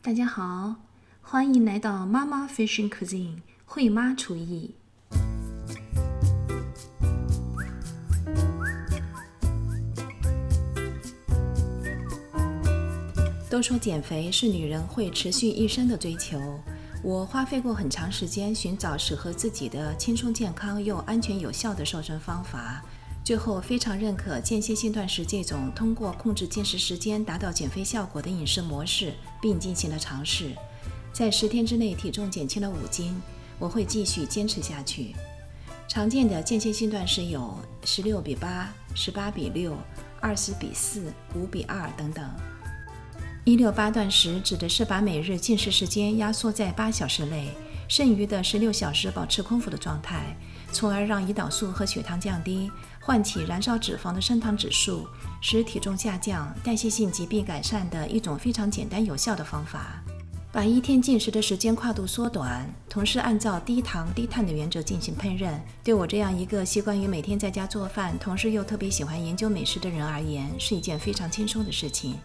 大家好，欢迎来到妈妈 Fishing Cuisine 惠妈厨艺。都说减肥是女人会持续一生的追求，我花费过很长时间寻找适合自己的轻松健康又安全有效的瘦身方法，最后非常认可间歇性断食这种通过控制进食时间达到减肥效果的饮食模式，并进行了尝试。在10天之内体重减轻了5斤，我会继续坚持下去。常见的间歇性断食有16:8、18:6、20:4、5:2等等。168断食指的是把每日进食时间压缩在8小时内，剩余的16小时保持空腹的状态，从而让胰岛素和血糖降低，唤起燃烧脂肪的升糖指数，使体重下降、代谢性疾病改善的一种非常简单有效的方法。把1天进食的时间跨度缩短，同时按照低糖低碳的原则进行烹饪，对我这样一个习惯于每天在家做饭，同时又特别喜欢研究美食的人而言，是一件非常轻松的事情。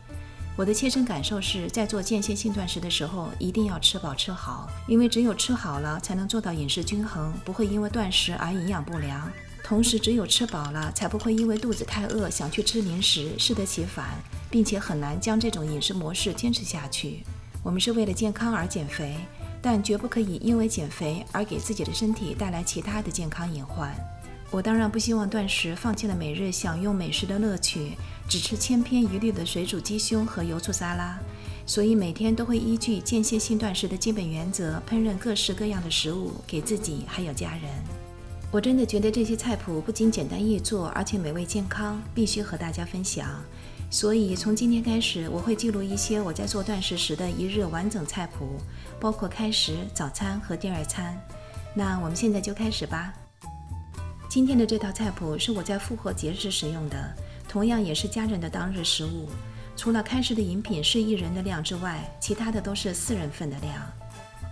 我的切身感受是，在做间歇性断食的时候，一定要吃饱吃好，因为只有吃好了，才能做到饮食均衡，不会因为断食而营养不良。同时，只有吃饱了，才不会因为肚子太饿想去吃零食，适得其反，并且很难将这种饮食模式坚持下去。我们是为了健康而减肥，但绝不可以因为减肥而给自己的身体带来其他的健康隐患。我当然不希望断食放弃了每日享用美食的乐趣，只吃千篇一律的水煮鸡胸和油醋沙拉，所以每天都会依据间歇性断食的基本原则烹饪各式各样的食物给自己还有家人。我真的觉得这些菜谱不仅简单易做，而且美味健康，必须和大家分享。所以从今天开始，我会记录一些我在做断食时的一日完整菜谱，包括开食、早餐和第二餐。那我们现在就开始吧。今天的这道菜谱是我在复活节时使用的，同样也是家人的当日食物。除了开食的饮品是1人的量之外，其他的都是4人份的量。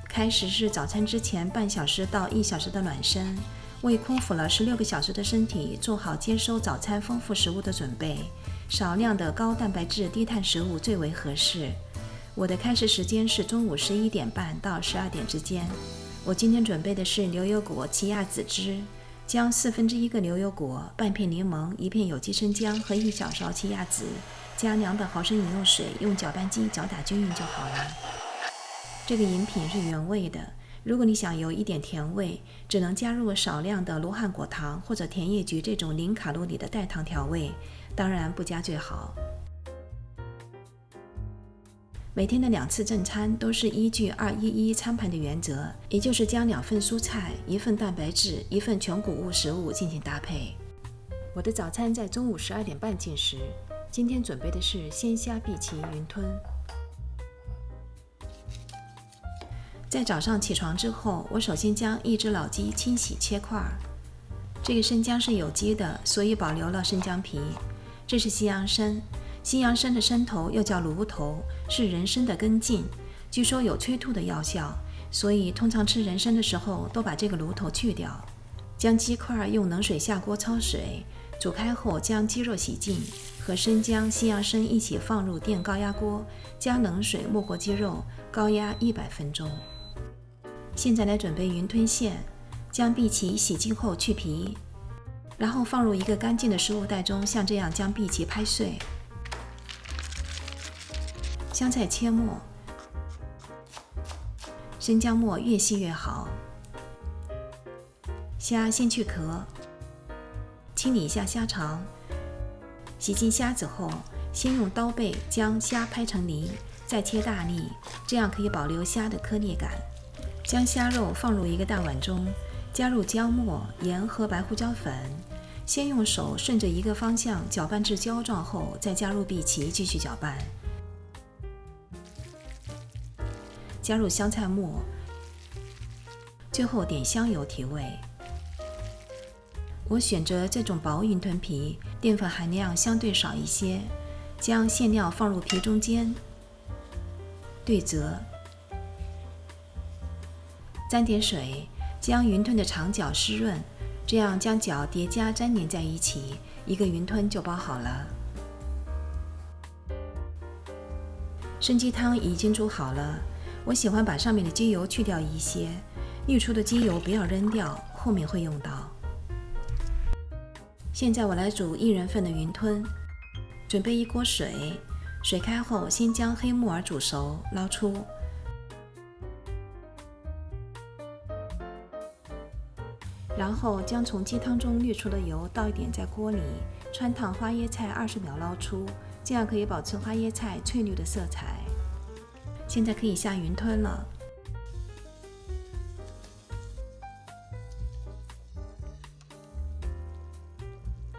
开食是早餐之前半小时到1小时的暖身，为空腹了16个小时的身体做好接收早餐丰富食物的准备。少量的高蛋白质低碳食物最为合适。我的开食时间是中午11点半到12点之间。我今天准备的是牛油果奇亚籽汁，将1/4个牛油果、半片柠檬、1片有机生姜和1小勺奇亚籽，加200毫升饮用水，用搅拌机搅打均匀就好了。这个饮品是原味的，如果你想有一点甜味，只能加入少量的罗汉果糖或者甜叶菊这种0卡路里的代糖调味，当然不加最好。每天的2次正餐都是依据211餐盘的原则，也就是将2份蔬菜、1份蛋白质、1份全谷物食物进行搭配。我的早餐在中午12点半进食，今天准备的是鲜虾碧琪云吞。在早上起床之后，我首先将1只老鸡清洗切块。这个生姜是有机的，所以保留了生姜皮。这是西洋参，西洋参的参头又叫芦头，是人参的根茎，据说有催吐的药效，所以通常吃人参的时候都把这个芦头去掉。将鸡块用冷水下锅焯水，煮开后将鸡肉洗净，和生姜、西洋参一起放入电高压锅，加冷水没过鸡肉，高压100分钟。现在来准备云吞馅，将碧琪洗净后去皮，然后放入一个干净的食物袋中，像这样将碧琪拍碎。香菜切末，生姜末越细越好。虾先去壳，清理一下虾肠。洗净虾子后，先用刀背将虾拍成泥，再切大粒，这样可以保留虾的颗粒感。将虾肉放入一个大碗中，加入姜末、盐和白胡椒粉，先用手顺着一个方向搅拌至胶状后，再加入碧琪继续搅拌。加入香菜末，最后点香油提味。我选择这种薄云吞皮，淀粉含量相对少一些，将馅料放入皮中间，对折，沾点水，将云吞的长角湿润，这样将角叠加粘连在一起，一个云吞就包好了。参鸡汤已经煮好了，我喜欢把上面的鸡油去掉一些，滤出的鸡油不要扔掉，后面会用到。现在我来煮1人份的云吞，准备1锅水，水开后先将黑木耳煮熟，捞出。然后将从鸡汤中滤出的油倒一点在锅里，穿烫花椰菜20秒捞出，这样可以保持花椰菜翠绿的色彩。现在可以下云吞了。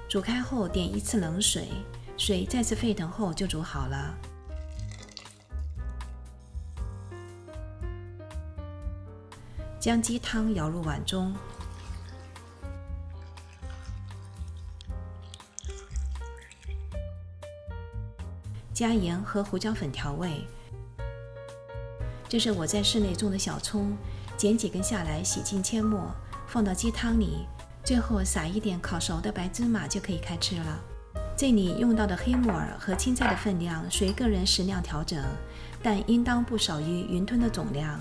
煮开后点1次冷水，水再次沸腾后就煮好了。将鸡汤舀入碗中，加盐和胡椒粉调味。这是我在室内种的小葱，剪几根下来洗净切末，放到鸡汤里，最后撒一点烤熟的白芝麻就可以开吃了。这里用到的黑木耳和青菜的分量随个人食量调整，但应当不少于云吞的总量。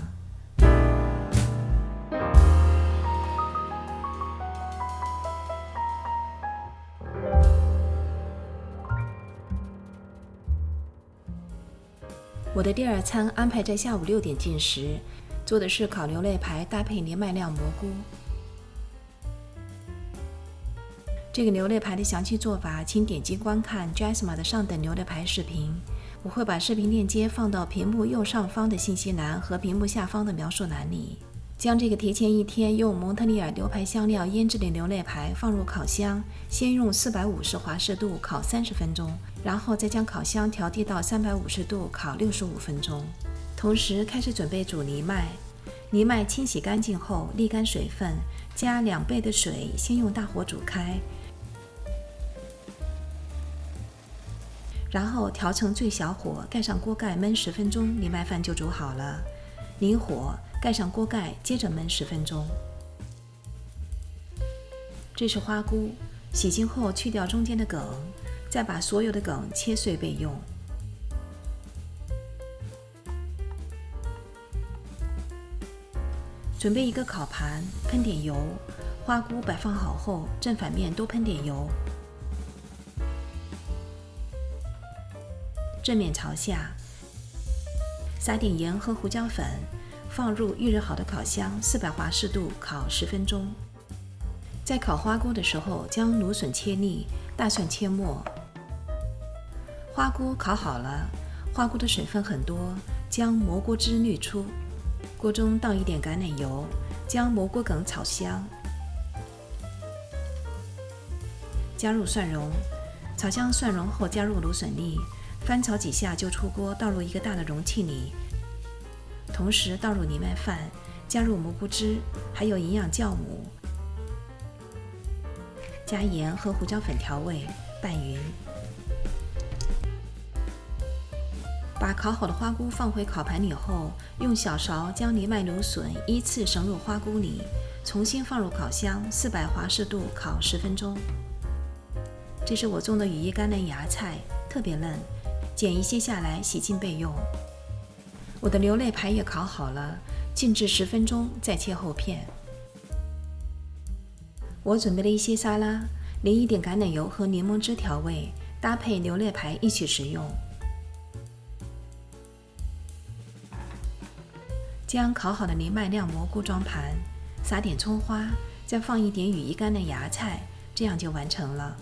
我的第2餐安排在下午6点进食，做的是烤牛肋排搭配藜麦酿蘑菇。这个牛肋排的详细做法，请点击观看 Jasma 的上等牛肋排视频。我会把视频链接放到屏幕右上方的信息栏和屏幕下方的描述栏里。将这个提前1天用蒙特利尔牛排香料腌制的牛肋排放入烤箱，先用450华氏度烤30分钟，然后再将烤箱调低到350度烤65分钟。同时开始准备煮藜麦。藜麦清洗干净后沥干水分，加2倍的水，先用大火煮开，然后调成最小火，盖上锅盖焖10分钟，藜麦饭就煮好了。离火，盖上锅盖，接着焖10分钟。这是花菇，洗净后去掉中间的梗，再把所有的梗切碎备用。准备一个烤盘，喷点油，花菇摆放好后，正反面都喷点油，正面朝下，撒点盐和胡椒粉，放入预热好的烤箱400华氏度烤10分钟。在烤花菇的时候，将芦笋切粒，大蒜切末。花菇烤好了，花菇的水分很多，将蘑菇汁滤出。锅中倒一点橄榄油，将蘑菇梗炒香，加入蒜蓉，炒香蒜蓉后加入芦笋粒，翻炒几下就出锅，倒入一个大的容器里，同时倒入藜麦饭，加入蘑菇汁，还有营养酵母，加盐和胡椒粉调味，拌匀。把烤好的花菇放回烤盘里后，用小勺将藜麦芦笋依次盛入花菇里，重新放入烤箱400华氏度烤10分钟。这是我种的羽衣甘蓝芽菜，特别嫩，剪一些下来洗净备用。我的牛肋排也烤好了，静置10分钟再切厚片。我准备了一些沙拉，淋一点橄榄油和柠檬汁调味，搭配牛肋排一起食用。将烤好的藜麦酿蘑菇装盘，撒点葱花，再放一点羽衣甘蓝芽菜，这样就完成了。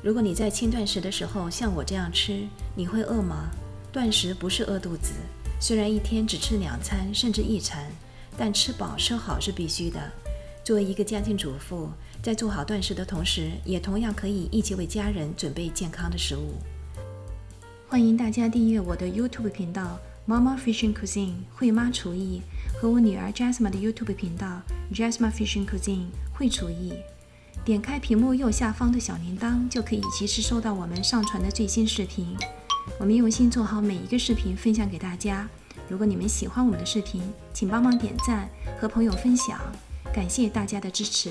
如果你在轻断食的时候像我这样吃，你会饿吗？断食不是饿肚子，虽然1天只吃2餐甚至1餐，但吃饱吃好是必须的。作为一个家庭主妇，在做好断食的同时，也同样可以一起为家人准备健康的食物。欢迎大家订阅我的 YouTube 频道Mama Fishing Cuisine 惠妈厨艺和我女儿 Jasma 的 YouTube 频道 Jasma Fishing Cuisine 会厨艺。点开屏幕右下方的小铃铛，就可以及时收到我们上传的最新视频。我们用心做好每一个视频，分享给大家。如果你们喜欢我们的视频，请帮忙点赞和朋友分享，感谢大家的支持。